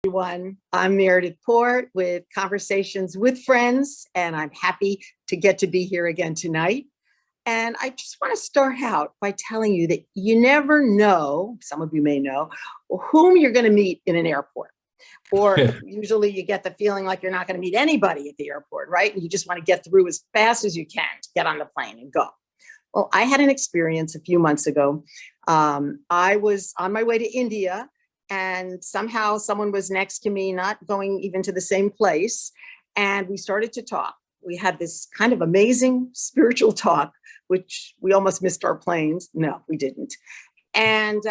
Everyone. I'm Meredith Port with Conversations with Friends, and I'm happy to get to be here again tonight. And I just want to start out by telling you that you never know, some of you may know, whom you're going to meet in an airport. Or usually you get the feeling like you're not going to meet anybody at the airport, right? And you just want to get through as fast as you can to get on the plane and go. Well, I had an experience a few months ago. I was on my way to India, and somehow someone was next to me, not going even to the same place. And we started to talk. We had this kind of amazing spiritual talk, which we almost missed our planes. No, we didn't. And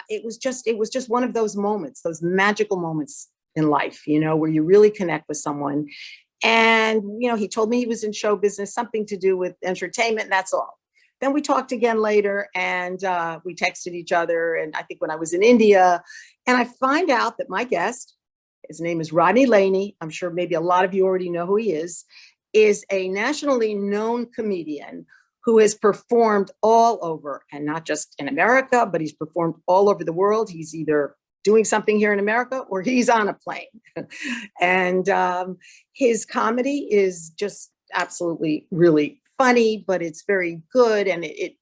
it was just one of those moments, those magical moments in life, where you really connect with someone. And, he told me he was in show business, something to do with entertainment, and that's all. Then we talked again later, and we texted each other. And I think when I was in India, and I find out that my guest, his name is Rodney Laney, I'm sure maybe a lot of you already know who he is a nationally known comedian who has performed all over, and not just in America, but he's performed all over the world. He's either doing something here in America or he's on a plane. And his comedy is just absolutely really funny, but it's very good, and it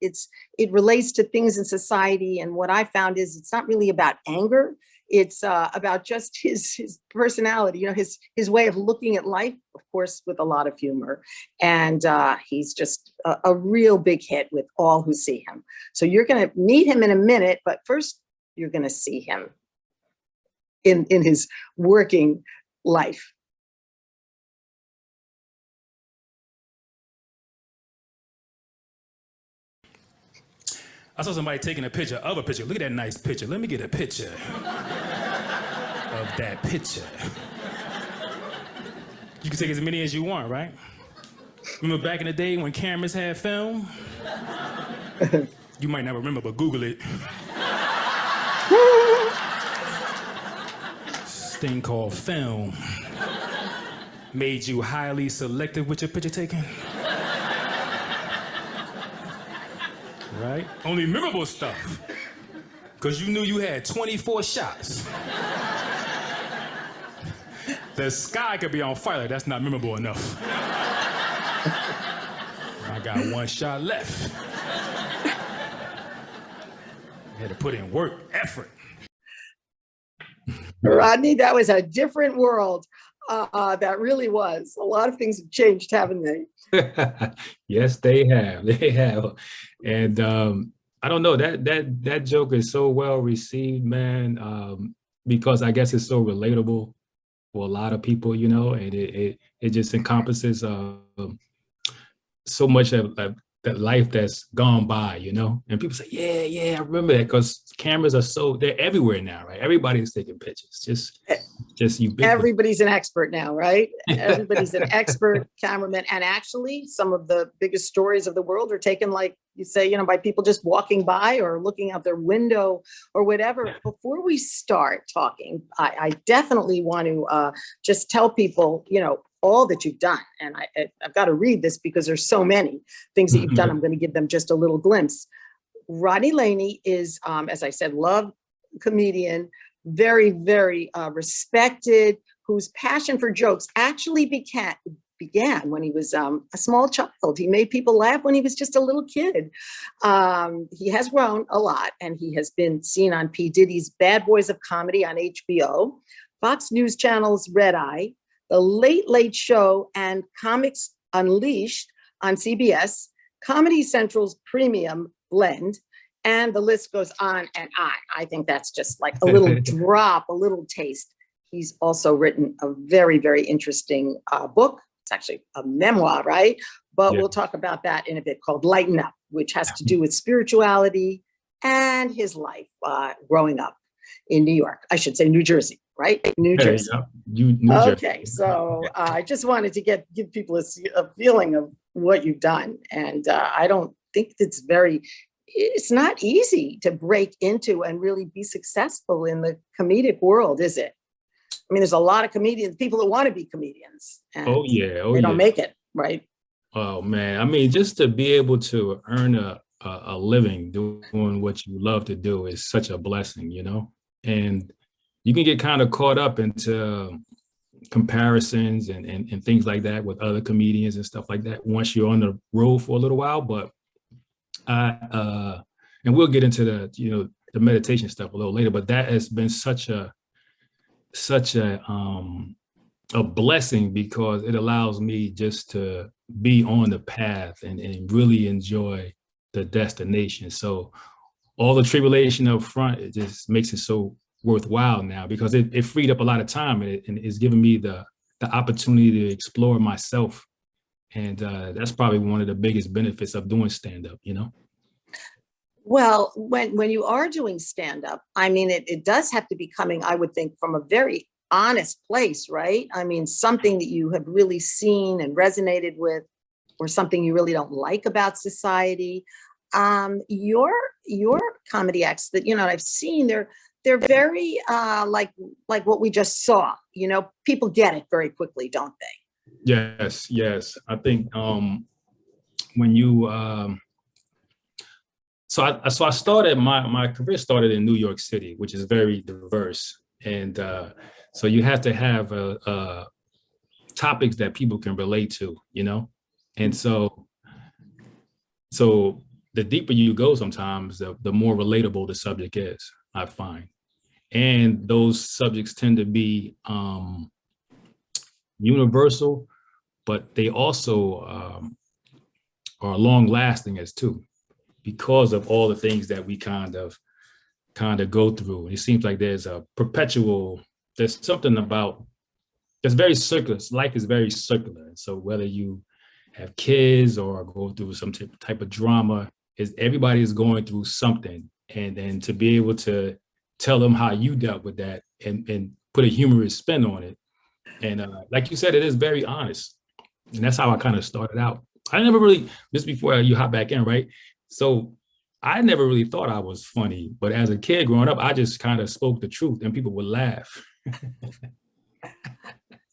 relates to things in society. And what I found is it's not really about anger. It's about just his personality, his way of looking at life, of course, with a lot of humor. And he's just a real big hit with all who see him. So you're going to meet him in a minute, but first you're going to see him in his working life. I saw somebody taking a picture of a picture. Look at that nice picture. Let me get a picture of that picture. You can take as many as you want, right? Remember back in the day when cameras had film? You might not remember, but Google it. This thing called film made you highly selective with your picture taking. Right? Only memorable stuff. Because you knew you had 24 shots. The sky could be on fire. That's not memorable enough. I got one shot left. I had to put in work, effort. Rodney, that was a different world. That really was. A lot of things have changed, haven't they? Yes, they have. They have. And I don't know, that joke is so well received, man, because I guess it's so relatable for a lot of people, and it just encompasses so much of that life that's gone by, and people say, yeah, I remember that, because cameras they're everywhere now, right? Everybody's taking pictures, just ubiquitous. Everybody's an expert now, right? Everybody's an expert cameraman. And actually, some of the biggest stories of the world are taken, like you say, by people just walking by or looking out their window or whatever. Before we start talking, I definitely want to just tell people, all that you've done. And I've got to read this because there's so many things that you've done. I'm going to give them just a little glimpse. Rodney Laney is, as I said, loved comedian, very, very respected, whose passion for jokes actually began when he was a small child. He made people laugh when he was just a little kid. He has grown a lot, and he has been seen on P. Diddy's Bad Boys of Comedy on HBO, Fox News Channel's Red Eye, The Late Late Show, and Comics Unleashed on CBS, Comedy Central's Premium Blend, and the list goes on and on. I think that's just like a little drop, a little taste. He's also written a very, very interesting book. It's actually a memoir, right? But We'll talk about that in a bit, called Lighten Up, which has to do with spirituality and his life growing up in New York. I should say New Jersey, right? New Jersey. New Jersey. Okay, so I just wanted to give people a feeling of what you've done. And I don't think it's not easy to break into and really be successful in the comedic world, is it? I mean, there's a lot of people that want to be comedians. And they don't make it, right? Oh, man. I mean, just to be able to earn a living doing what you love to do is such a blessing, And you can get kind of caught up into comparisons and things like that with other comedians and stuff like that once you're on the road for a little while. But and we'll get into the meditation stuff a little later, but that has been such a blessing because it allows me just to be on the path and really enjoy the destination. So all the tribulation up front, it just makes it so worthwhile now because it freed up a lot of time and it's given me the opportunity to explore myself. And that's probably one of the biggest benefits of doing stand-up, Well, when you are doing stand-up, I mean, it does have to be coming, I would think, from a very honest place, right? I mean, something that you have really seen and resonated with, or something you really don't like about society. Your comedy acts that I've seen, they're very like what we just saw. People get it very quickly, don't they? Yes. I think when you so I started my career started in New York City, which is very diverse, and so you have to have topics that people can relate to, and so the deeper you go, sometimes the more relatable the subject is, I find, and those subjects tend to be universal, but they also are long lasting as too, because of all the things that we kind of go through. It seems like there's something about it's very circular. Life is very circular. And so whether you have kids or go through some type of drama, everybody is going through something. And then to be able to tell them how you dealt with that and put a humorous spin on it. And like you said, it is very honest. And that's how I kind of started out. I never really, just before you hop back in, right? So I never really thought I was funny, but as a kid growing up, I just kind of spoke the truth and people would laugh.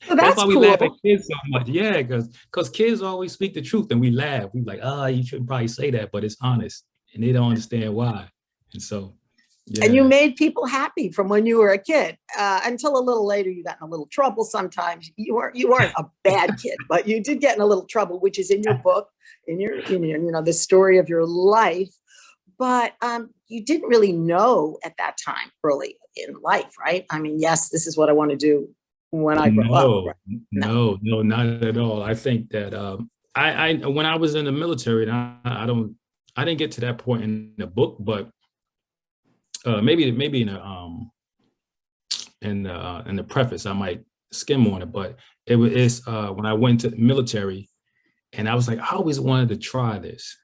So that's why we cool. laugh at kids so much. Yeah, because kids always speak the truth and we laugh. We like, you shouldn't probably say that, but it's honest and they don't understand why. And so, yeah. And you made people happy from when you were a kid until a little later. You got in a little trouble sometimes. You weren't a bad kid, but you did get in a little trouble, which is in your book, in your the story of your life. But you didn't really know at that time, early in life, right? I mean, yes, this is what I want to do when I grow up. Right? No, not at all. I think that I when I was in the military, and I didn't get to that point in the book, but maybe in the preface I might skim on it. But it's when I went to the military, and I was like, I always wanted to try this.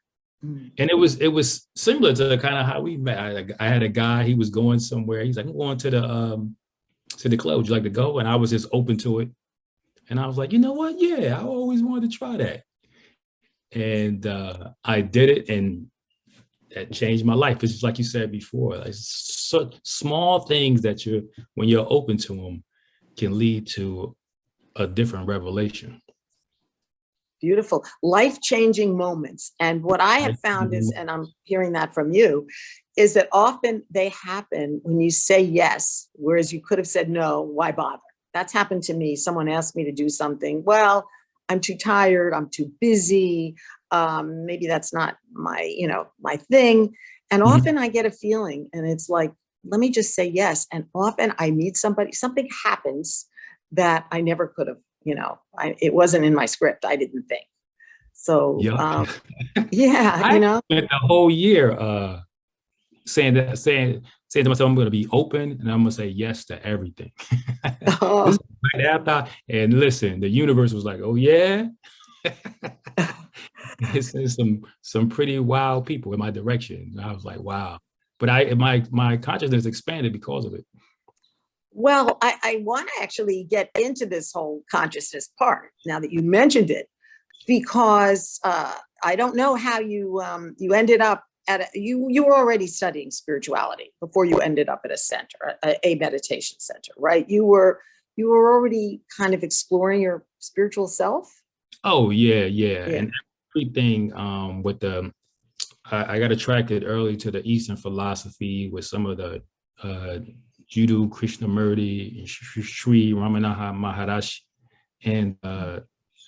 And it was similar to kind of how we met. I had a guy, he was going somewhere. He's like, I'm going to the club. Would you like to go? And I was just open to it. And I was like, you know what? Yeah, I always wanted to try that. And I did it, and that changed my life. It's just like you said before, like such small things that when you're open to them can lead to a different revelation. Beautiful, life-changing moments. And what I have found is, and I'm hearing that from you, is that often they happen when you say yes, whereas you could have said no. Why bother? That's happened to me. Someone asked me to do something. Well, I'm too tired. I'm too busy. Maybe that's not my thing. And often I get a feeling, and it's like, let me just say yes. And often I meet somebody, something happens that I never could have. It wasn't in my script. I didn't think. So, yeah, I spent the whole year saying to myself, I'm going to be open and I'm going to say yes to everything. This is right after, and listen, the universe was like, oh yeah, it's some pretty wild people in my direction. And I was like, wow. But my consciousness expanded because of it. Well, I want to actually get into this whole consciousness part now that you mentioned it, because I don't know how you ended up you were already studying spirituality before you ended up at a center, a meditation center, right? You were already kind of exploring your spiritual self. Oh yeah. And everything with I got attracted early to the Eastern philosophy with some of the Jiddu Krishnamurti and Sri Ramanaha Maharaj, and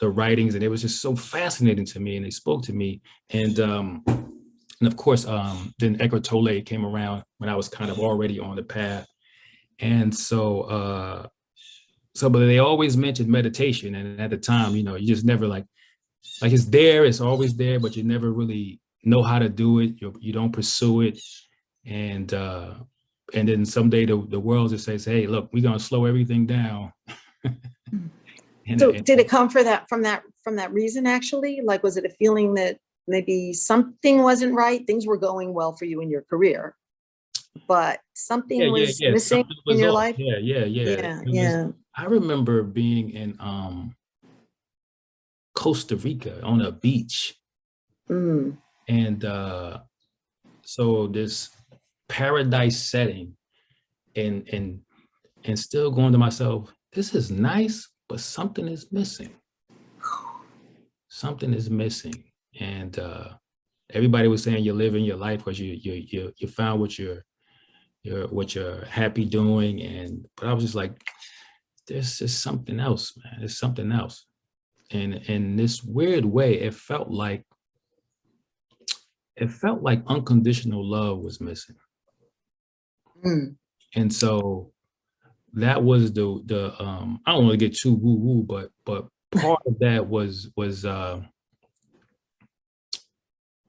the writings, and it was just so fascinating to me, and they spoke to me. And of course, then Eckhart Tolle came around when I was kind of already on the path. And so, but they always mentioned meditation. And at the time, you just never like it's there, it's always there, but you never really know how to do it. You don't pursue it. And then someday the world just says, hey, look, we're going to slow everything down. So did it come from that reason, actually? Like, was it a feeling that maybe something wasn't right? Things were going well for you in your career, but something was missing something was in your life? Yeah. I remember being in Costa Rica on a beach. And so this paradise setting, and still going to myself, this is nice, but something is missing. Something is missing. And everybody was saying you're living your life because you found what you're happy doing. But I was just like, there's just something else, man. There's something else. And in this weird way, it felt like unconditional love was missing. And so that was the I don't want to get too woo-woo, but part of that was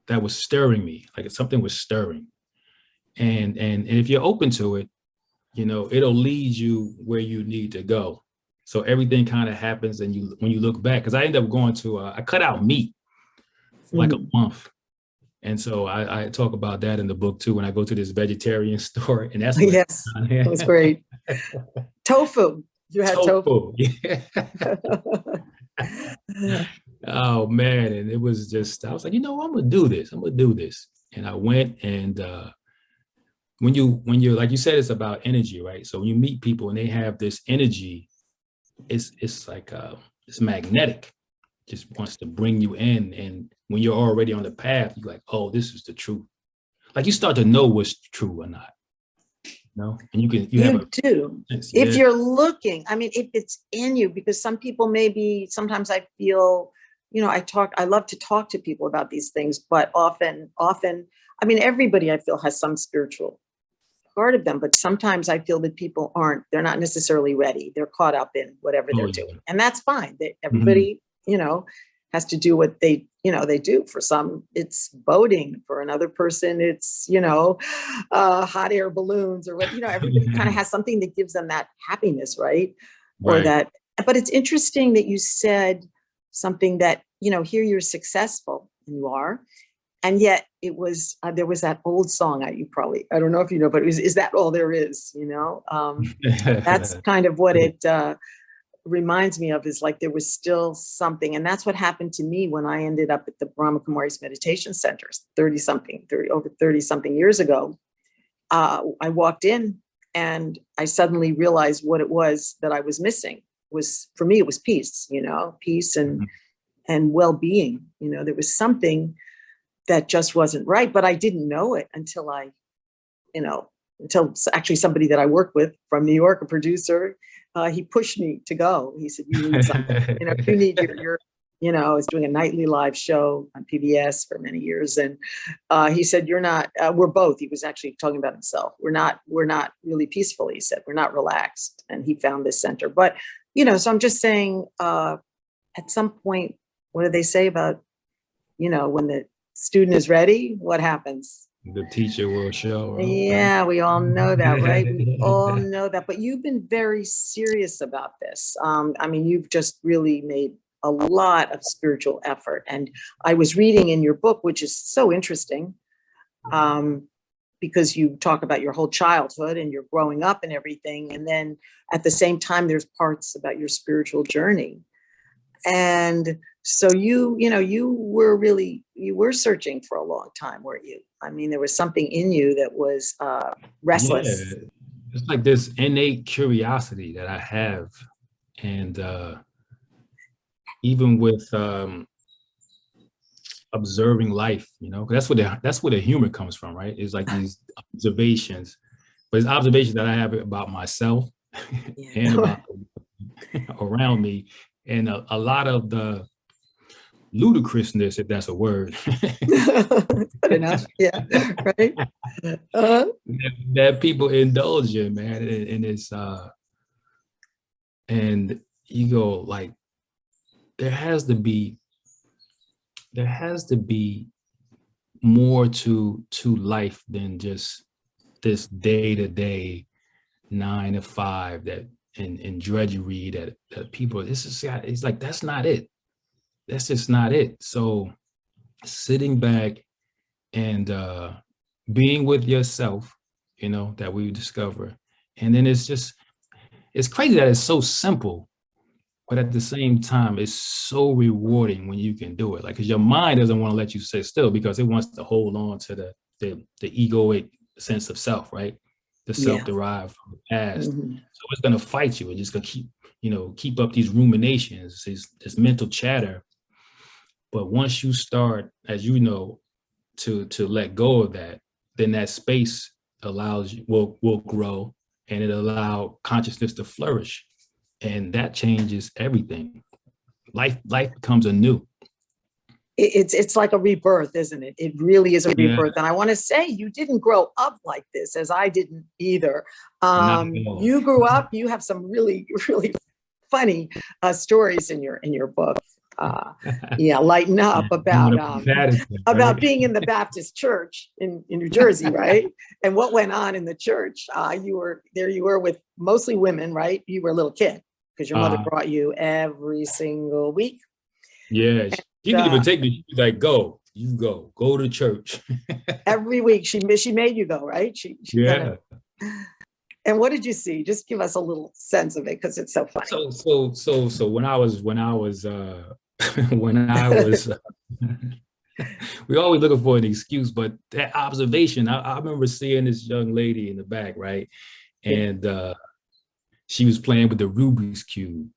that was stirring me, like something was stirring. And if you're open to it, it'll lead you where you need to go. So everything kind of happens, and when you look back, because I ended up going to I cut out meat for like a month. And so I talk about that in the book too, when I go to this vegetarian store, and that's yes, it was great. Tofu. You had tofu. Yeah. Oh man, and it was just, I was like, I'm gonna do this. And I went, and when you're like you said, it's about energy, right? So when you meet people and they have this energy, it's like it's magnetic. Just wants to bring you in, and when you're already on the path, you're like, oh, this is the truth. Like you start to know what's true or not. And you do. If you're looking, I mean, if it's in you, because some people sometimes I feel, I love to talk to people about these things, but often, I mean, everybody I feel has some spiritual part of them, but sometimes I feel that people they're not necessarily ready. They're caught up in whatever they're doing, and that's fine. Everybody, has to do what they do. For some, it's boating. For another person, it's, hot air balloons, or what, everybody kind of has something that gives them that happiness, right? Or that, but it's interesting that you said something that, here you're successful, and you are, and yet it was, there was that old song, I don't know if you know, but it was, is that all there is, that's kind of what it, reminds me of, is like there was still something. And that's what happened to me when I ended up at the Brahma Kumaris meditation centers over 30 something years ago. I walked in and I suddenly realized what it was that I was missing. For me, it was peace, peace and well-being. There was something that just wasn't right, but I didn't know it until until actually somebody that I work with from New York, a producer, he pushed me to go. He said, you need something, you need your I was doing a nightly live show on PBS for many years. And he said, you're not, we're both, he was actually talking about himself. We're not really peaceful. He said, we're not relaxed. And he found this center, but, so I'm just saying, at some point, what do they say about, when the student is ready, what happens? The teacher will show. Right? Yeah, we all know that, right? We all know that. But you've been very serious about this. I mean, you've just really made a lot of spiritual effort. And I was reading in your book, which is so interesting, because you talk about your whole childhood and your growing up and everything. And then at the same time, there's parts about your spiritual journey. And so you were searching for a long time, weren't you? I mean, there was something in you that was restless. Yeah. It's like this innate curiosity that I have. And even with observing life, that's where the humor comes from, right? It's like these observations but it's observations that I have about myself and Yeah. about around me, and a lot of the ludicrousness, if that's a word, Good enough. Yeah. Right. Uh, that people indulge in, man, and it's and you go like, there has to be more to life than just this day-to-day 9 to 5 that and drudgery that people, it's like, that's not it. That's just not it. So sitting back and being with yourself, that we discover. And then it's crazy that it's so simple, but at the same time, it's so rewarding when you can do it. Like, because your mind doesn't want to let you sit still because it wants to hold on to the egoic sense of self, right? The yeah. self-derived from the past. Mhm. So it's going to fight you and just going to keep up these ruminations, this mental chatter. But once you start, as you know, to let go of that, then that space allows you will grow, and it allow consciousness to flourish, and that changes everything. Life becomes anew. It's like a rebirth, isn't it? It really is a Yeah. rebirth. And I want to say, you didn't grow up like this, as I didn't either. Not at all. You grew up. You have some really, really funny stories in your book. Yeah, Lighten Up, about being in the Baptist church in New Jersey, right? And what went on in the church. You were with mostly women, right? You were a little kid because your mother brought you every single week. Yeah, she didn't even take me. She's like, go to church. Every week she made you go, right? She Yeah. And what did you see? Just give us a little sense of it, because it's so funny. So when I was we always looking for an excuse, but that observation, I remember seeing this young lady in the back, right? And she was playing with the Rubik's Cube.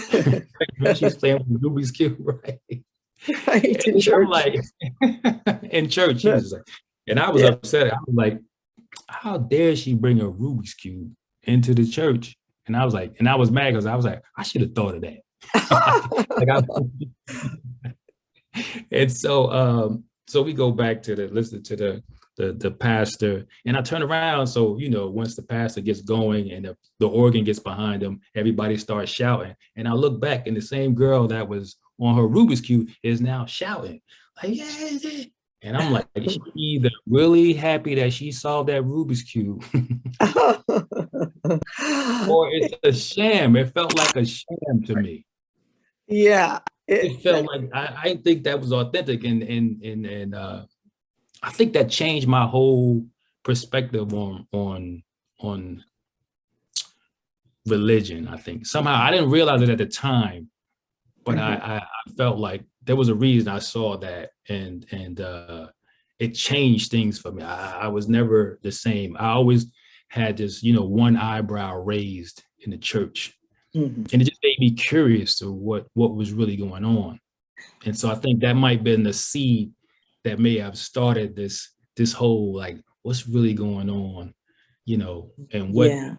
She was playing with the Rubik's Cube, right? Right, in church. I'm like, in church, she was like, and I was upset. I was like, how dare she bring a Rubik's Cube into the church? And I was like, and I was mad because I was like, I should have thought of that. And so we go back to listen to the pastor, and I turn around. So, once the pastor gets going and the organ gets behind him, everybody starts shouting. And I look back, and the same girl that was on her Rubik's Cube is now shouting, like, yeah. And I'm like, is she either really happy that she solved that Rubik's Cube or it's a sham? It felt like a sham to me. Yeah. It felt like I think that was authentic, and I think that changed my whole perspective on religion. I think somehow I didn't realize it at the time, but I felt like there was a reason I saw that, and it changed things for me. I was never the same. I always had this, one eyebrow raised in the church. And it just made me curious to what was really going on. And so I think that might have been the seed that may have started this whole, like, what's really going on, and what. Yeah.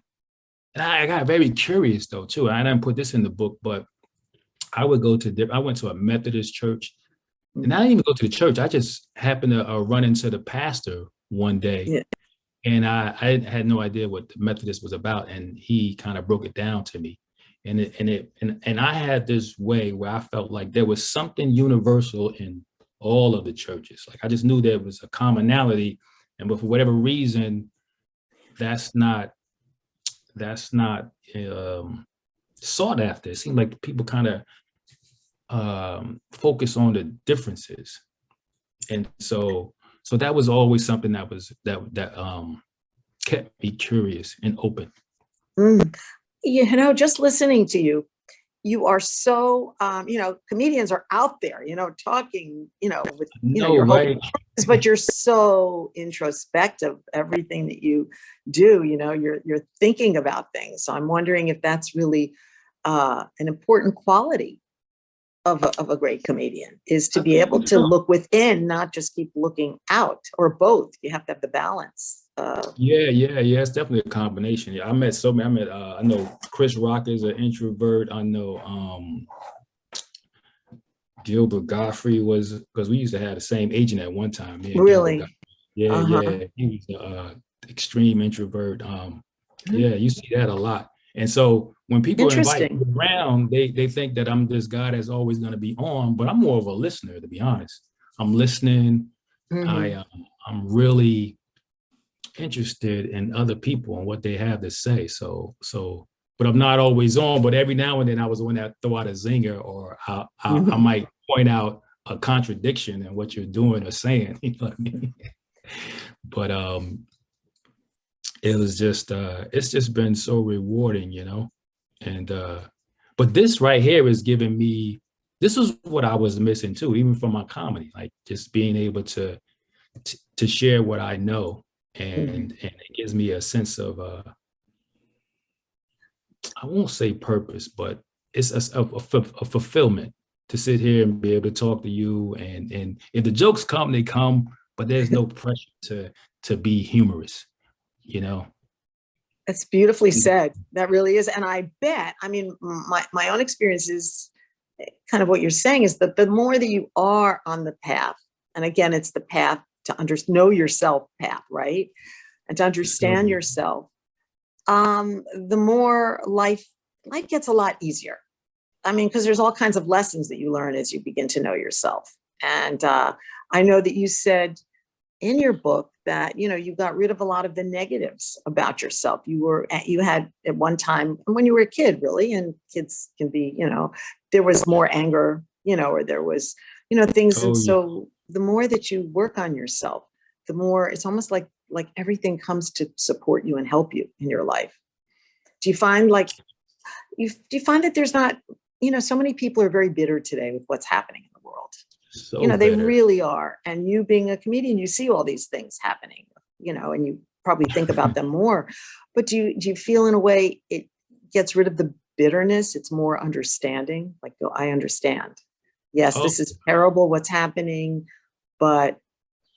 And I got very curious though too. I didn't put this in the book, but I went to a Methodist church, and I didn't even go to the church. I just happened to run into the pastor one day. Yeah. And I had no idea what the Methodist was about, and he kind of broke it down to me. And I had this way where I felt like there was something universal in all of the churches. Like, I just knew there was a commonality, but for whatever reason, that's not sought after. It seemed like people kind of focus on the differences, and so that was always something that kept me curious and open. Just listening to you, you are so, comedians are out there, talking, with, your right? whole, but you're so introspective. Everything that you do, you're thinking about things. So I'm wondering if that's really an important quality of a great comedian, is to be able to look within, not just keep looking out, or both. You have to have the balance. Yeah. It's definitely a combination. Yeah, I met so many. I know Chris Rock is an introvert. I know Gilbert Godfrey was, because we used to have the same agent at one time. Yeah, Really? yeah. He was an extreme introvert. Yeah, you see that a lot. And so when people invite me around, they think that I'm this guy that's always going to be on, but I'm more of a listener, to be honest. I'm listening. I'm really interested in other people and what they have to say. But I'm not always on. But every now and then I was the one that throw out a zinger, or I might point out a contradiction in what you're doing or saying. You know what I mean? But it was just it's just been so rewarding, you know. And but this right here is giving me, this is what I was missing too, even from my comedy, like just being able to share what I know, and it gives me a sense of I won't say purpose, but it's a fulfillment to sit here and be able to talk to you, and if the jokes come, they come, but there's no pressure to be humorous, you know. That's beautifully said. That really is. And I bet, I mean, my own experience is kind of what you're saying, is that the more that you are on the path, and again, it's the path to know yourself path, right? And to understand yourself, the more life gets a lot easier. I mean, because there's all kinds of lessons that you learn as you begin to know yourself. And I know that you said in your book that, you know, you got rid of a lot of the negatives about yourself. You had at one time, when you were a kid, really, and kids can be, you know, there was more anger, you know, or there was, you know, things. And so the more that you work on yourself, the more it's almost like everything comes to support you and help you in your life. Do you find do you find that there's not, you know, so many people are very bitter today with what's happening in the world. So you know, they bitter. really are. And you being a comedian, you see all these things happening, you know, and you probably think about them more. But do you feel in a way it gets rid of the bitterness? It's more understanding, like, oh, I understand. Yes, this is terrible what's happening, but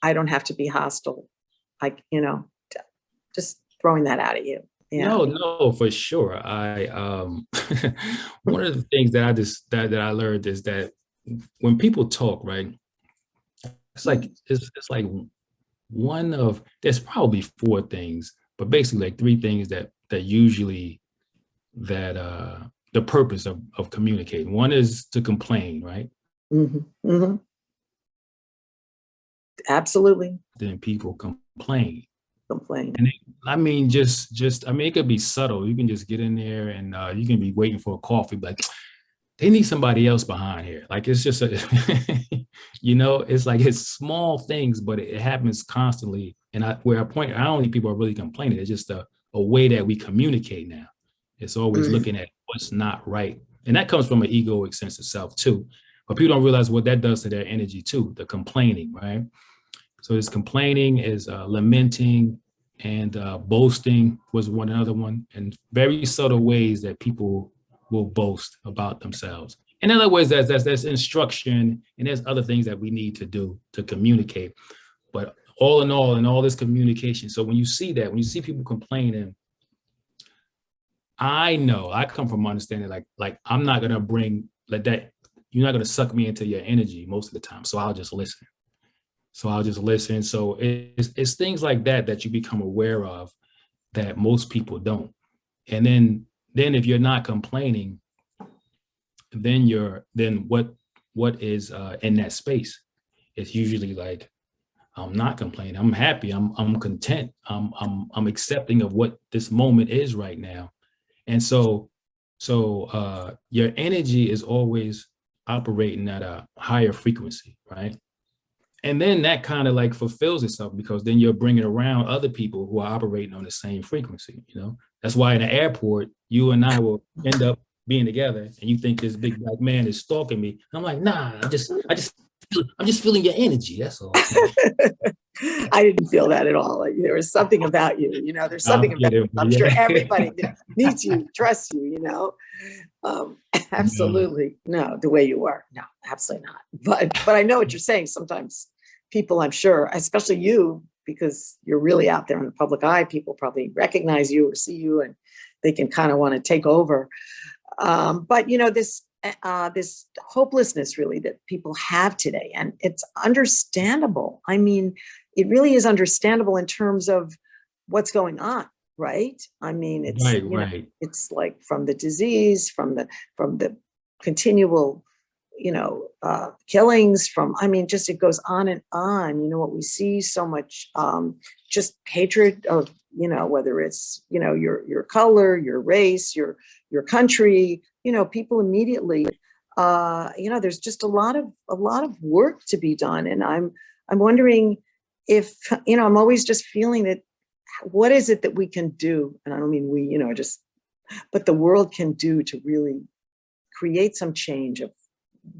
I don't have to be hostile. Like, you know, just throwing that out at you. Yeah. No, for sure. I one of the things that I learned is that when people talk, right, it's like one of, there's probably four things, but basically like three things that usually the purpose of communicating. One is to complain, right? Absolutely. Then people complain. And I mean, I mean, it could be subtle. You can just get in there and you can be waiting for a coffee, like, they need somebody else behind here. Like, it's just you know, it's like, it's small things, but it happens constantly. And I don't think people are really complaining. It's just a way that we communicate now. It's always looking at what's not right. And that comes from an egoic sense of self too. But people don't realize what that does to their energy too, the complaining, right? So this complaining is lamenting, and boasting was another one, and very subtle ways that people will boast about themselves. In other ways, there's instruction, and there's other things that we need to do to communicate. But all in all this communication. So when you see people complaining, I know, I come from understanding like I'm not gonna bring like that. You're not gonna suck me into your energy most of the time. So I'll just listen. So it's things like that you become aware of that most people don't. And then if you're not complaining, then what is in that space? It's usually like, I'm not complaining. I'm happy. I'm content. I'm accepting of what this moment is right now. And so your energy is always operating at a higher frequency, right? And then that kind of like fulfills itself, because then you're bringing around other people who are operating on the same frequency, you know? That's why in the airport, you and I will end up being together, and you think this big black man is stalking me. I'm like, nah, I'm just feeling your energy. That's all. I didn't feel that at all. Like, there was something about you, you know, there's something about you. I'm sure everybody meets you, trusts you, you know. Absolutely. No, the way you are. No, absolutely not. But I know what you're saying. Sometimes people, I'm sure, especially you, because you're really out there in the public eye, people probably recognize you or see you and they can kind of want to take over. But you know, this hopelessness really that people have today, and it's understandable. I mean, it really is understandable in terms of what's going on, right? I mean, it's Right, you know, right. it's like from the disease, from the continual, killings, from, I mean, just it goes on and on. You know what we see so much, just hatred of, whether it's, your color, your race, your country, people immediately, there's just a lot of work to be done. And I'm wondering if, I'm always just feeling that, what is it that we can do? And I don't mean we, but the world can do to really create some change of,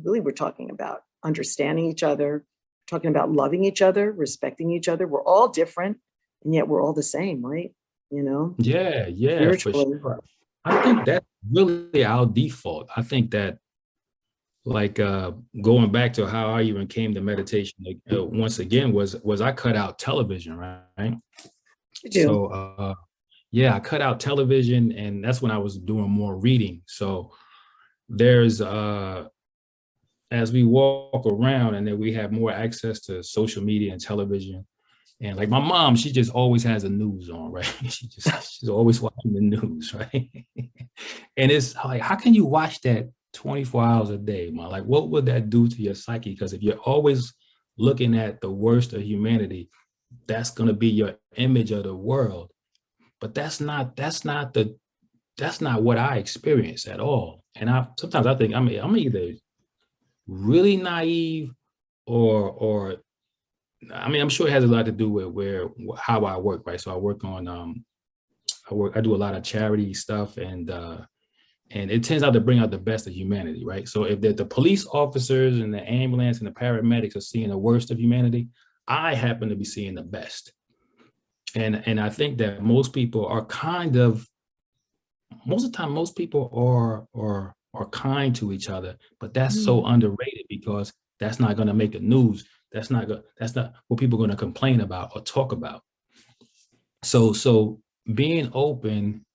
really, we're talking about understanding each other, talking about loving each other, respecting each other. We're all different, and yet we're all the same, right? Yeah, yeah, for Spiritually. sure. I think that's really our default. I think that, like, going back to how I even came to meditation, like, once again, was I cut out television, right? You do. So, yeah, I cut out television, and that's when I was doing more reading. So there's, as we walk around, and then we have more access to social media and television. And like my mom, she just always has the news on, right? She's always watching the news, right? And it's like, how can you watch that 24 hours a day, man? Like, what would that do to your psyche? Because if you're always looking at the worst of humanity, that's going to be your image of the world. But that's not what I experience at all. And sometimes I think I'm either really naive, or I mean, I'm sure it has a lot to do with how I work, right? So I work on I do a lot of charity stuff, and it tends out to bring out the best of humanity, right? So if the police officers and the ambulance and the paramedics are seeing the worst of humanity, I happen to be seeing the best. And I think that most people are most of the time, most people are kind to each other, but that's so underrated, because that's not going to make the news. That's not what people are going to complain about or talk about. So being open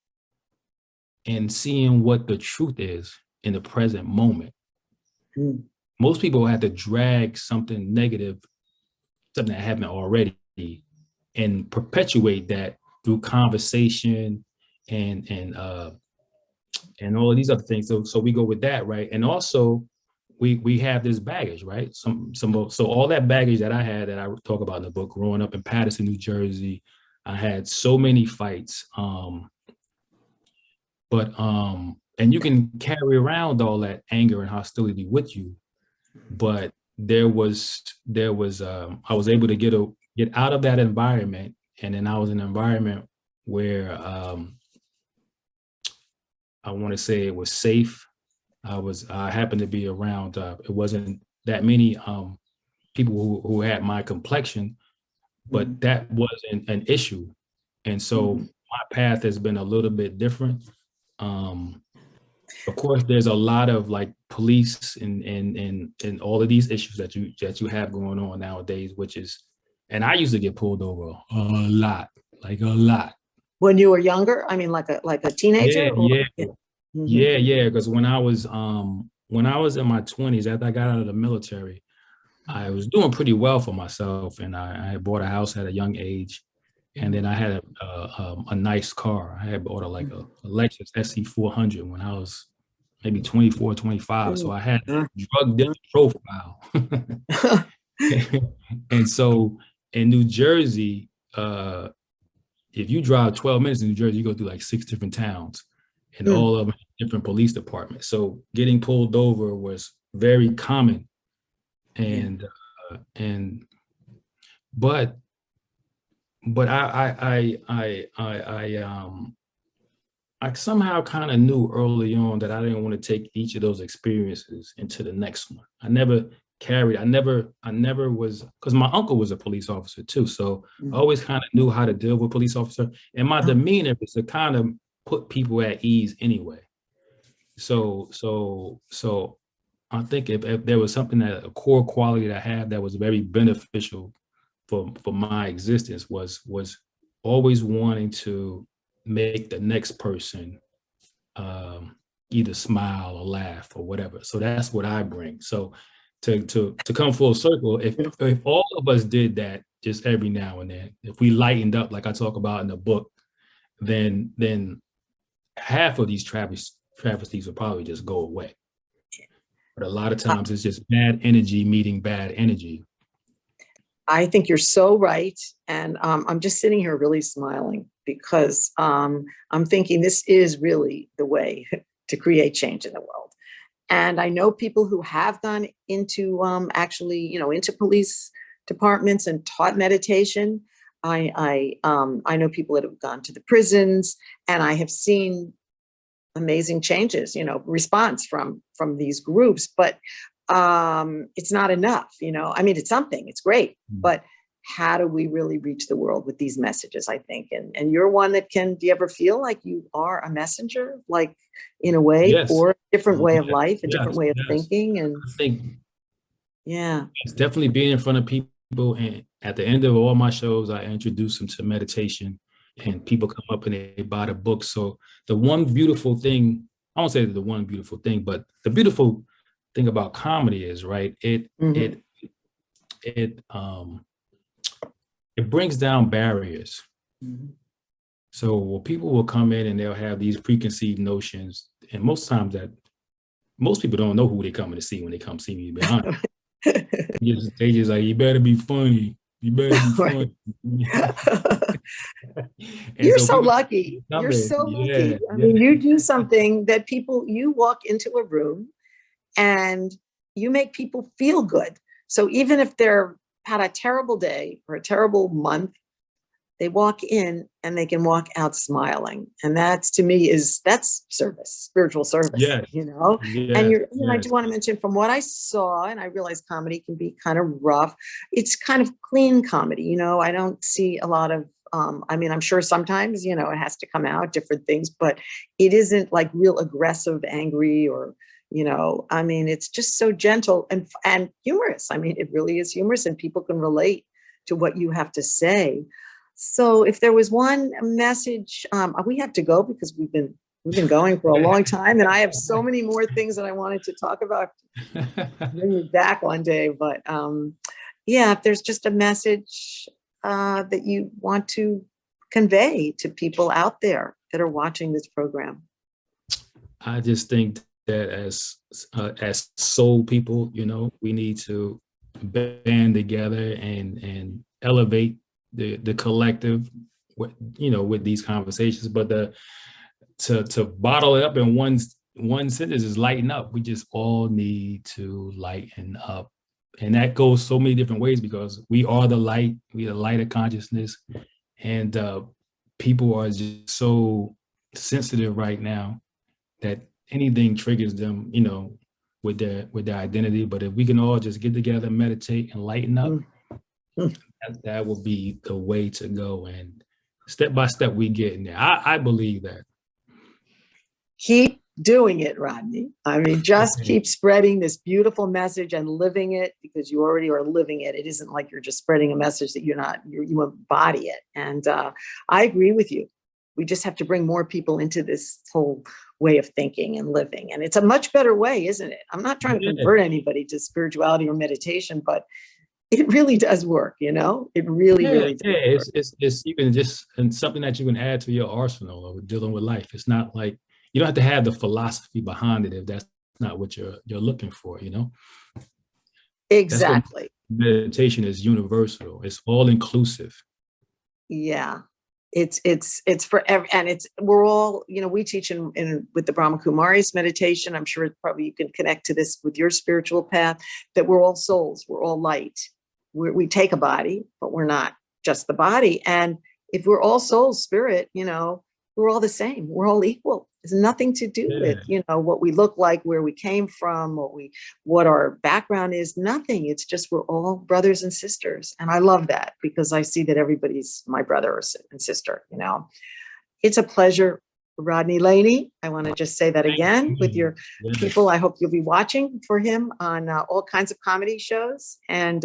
and seeing what the truth is in the present moment. Most people have to drag something negative, something that happened already, and perpetuate that through conversation and all of these other things. So we go with that, right? And also we have this baggage, right? So all that baggage that I had, that I talk about in the book, growing up in Paterson, New Jersey, I had so many fights. And you can carry around all that anger and hostility with you, but I was able to get out of that environment, and then I was in an environment where I want to say it was safe. I happened to be around, it wasn't that many people who had my complexion, but that wasn't an issue. And so my path has been a little bit different. Of course, there's a lot of like police and all of these issues that you have going on nowadays, and I used to get pulled over a lot. When you were younger, I mean, like a teenager? Yeah. Because when I was in my 20s, after I got out of the military, I was doing pretty well for myself, and I had bought a house at a young age, and then I had a nice car. I had bought a Lexus SC400 when I was maybe 24, 25. So I had a drug dealer profile. And so in New Jersey, if you drive 12 minutes in New Jersey, you go through like 6 different towns, and all of them different police departments. So getting pulled over was very common. But I somehow kind of knew early on that I didn't want to take each of those experiences into the next one. I never was, because my uncle was a police officer too. So I always kind of knew how to deal with police officer, and my demeanor is to kind of put people at ease anyway. So I think if there was something, that a core quality that I have that was very beneficial for my existence, was always wanting to make the next person either smile or laugh or whatever. So that's what I bring. So to come full circle, if all of us did that just every now and then, if we lightened up like I talk about in the book, then half of these travesties will probably just go away. But a lot of times it's just bad energy meeting bad energy. I think you're so right. And I'm just sitting here really smiling because I'm thinking this is really the way to create change in the world. And I know people who have gone into actually, into police departments and taught meditation. I know people that have gone to the prisons, and I have seen amazing changes, response from these groups. But it's not enough, I mean, it's something, it's great, but how do we really reach the world with these messages, I think? And you're one that do you ever feel like you are a messenger, like in a way, Yes. for a different way of life, a Yes. different way of Yes. thinking? And I think yeah, it's definitely being in front of people. And at the end of all my shows, I introduce them to meditation, and people come up and they buy the book. So the one beautiful thing, I won't say the one beautiful thing, but the beautiful thing about comedy is, right, it brings down barriers. So people will come in and they'll have these preconceived notions, and most times that most people don't know who they're coming to see when they come see me, to be honest. They just like, you better be funny. You better be funny. You're so lucky. You're so lucky. I mean, you do something that you walk into a room and you make people feel good. So even if they're had a terrible day or a terrible month, they walk in and they can walk out smiling. And that's, to me, that's service, spiritual service, Yes. And I do want to mention, from what I saw, and I realize comedy can be kind of rough, it's kind of clean comedy. I don't see a lot of, I mean, I'm sure sometimes, it has to come out, different things, but it isn't like real aggressive, angry, or, I mean, it's just so gentle and humorous. I mean, it really is humorous, and people can relate to what you have to say. So if there was one message, we have to go because we've been going for a long time, and I have so many more things that I wanted to talk about. Bring me back one day, but if there's just a message that you want to convey to people out there that are watching this program. I just think that as soul people, we need to band together and elevate the collective, with these conversations. But to bottle it up in one sentence is lighten up. We just all need to lighten up, and that goes so many different ways, because we are the light. We are the light of consciousness, and people are just so sensitive right now that anything triggers them, with their identity. But if we can all just get together, meditate, and lighten up. That will be the way to go, and step by step we get in there. I believe that. Keep doing it, Rodney. I mean, just keep spreading this beautiful message and living it, because you already are living it. It isn't like you're just spreading a message that you embody it. And I agree with you. We just have to bring more people into this whole way of thinking and living. And it's a much better way, isn't it? I'm not trying to convert anybody to spirituality or meditation, but it really does work, it really does. It's even just something that you can add to your arsenal of dealing with life. It's not like you don't have to have the philosophy behind it if that's not what you're looking for, Exactly. Meditation is universal. It's all inclusive. Yeah. It's for and we're all, we teach in with the Brahma Kumaris meditation. I'm sure probably you can connect to this with your spiritual path, that we're all souls, we're all light. We take a body, but we're not just the body. And if we're all soul, spirit, we're all the same. We're all equal. There's nothing to do with, what we look like, where we came from, what our background is, nothing. It's just, we're all brothers and sisters. And I love that, because I see that everybody's my brother and sister, It's a pleasure Rodney Laney. I want to just say that again with your Yes. people. I hope you'll be watching for him on all kinds of comedy shows. And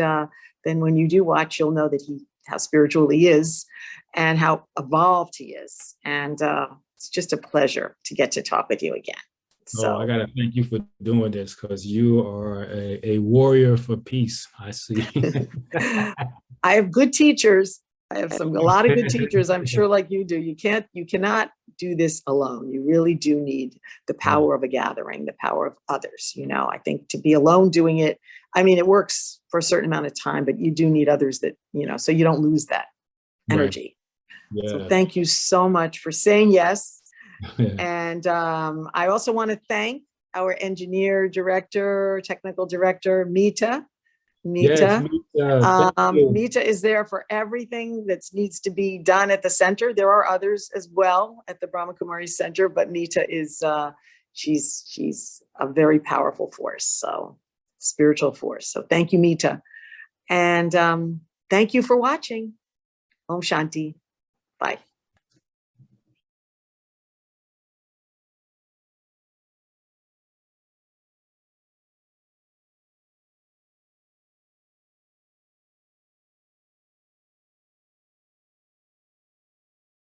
then when you do watch, you'll know that how spiritual he is and how evolved he is. And it's just a pleasure to get to talk with you again. So I gotta thank you for doing this, because you are a warrior for peace. I see. I have good teachers. I have a lot of good teachers. I'm sure like you do. You cannot do this alone. You really do need the power of a gathering, the power of others. I think to be alone doing it, I mean, it works for a certain amount of time, but you do need others that, so you don't lose that energy. Right. Yeah. So thank you so much for saying yes. And I also want to thank our engineer, director, technical director, Mita. Yes, Mita. Thank you. Mita is there for everything that needs to be done at the center. There are others as well at the Brahma Kumari Center, but Mita is she's a very powerful force, so spiritual force. So thank you, Mita, and thank you for watching. Om Shanti. Bye.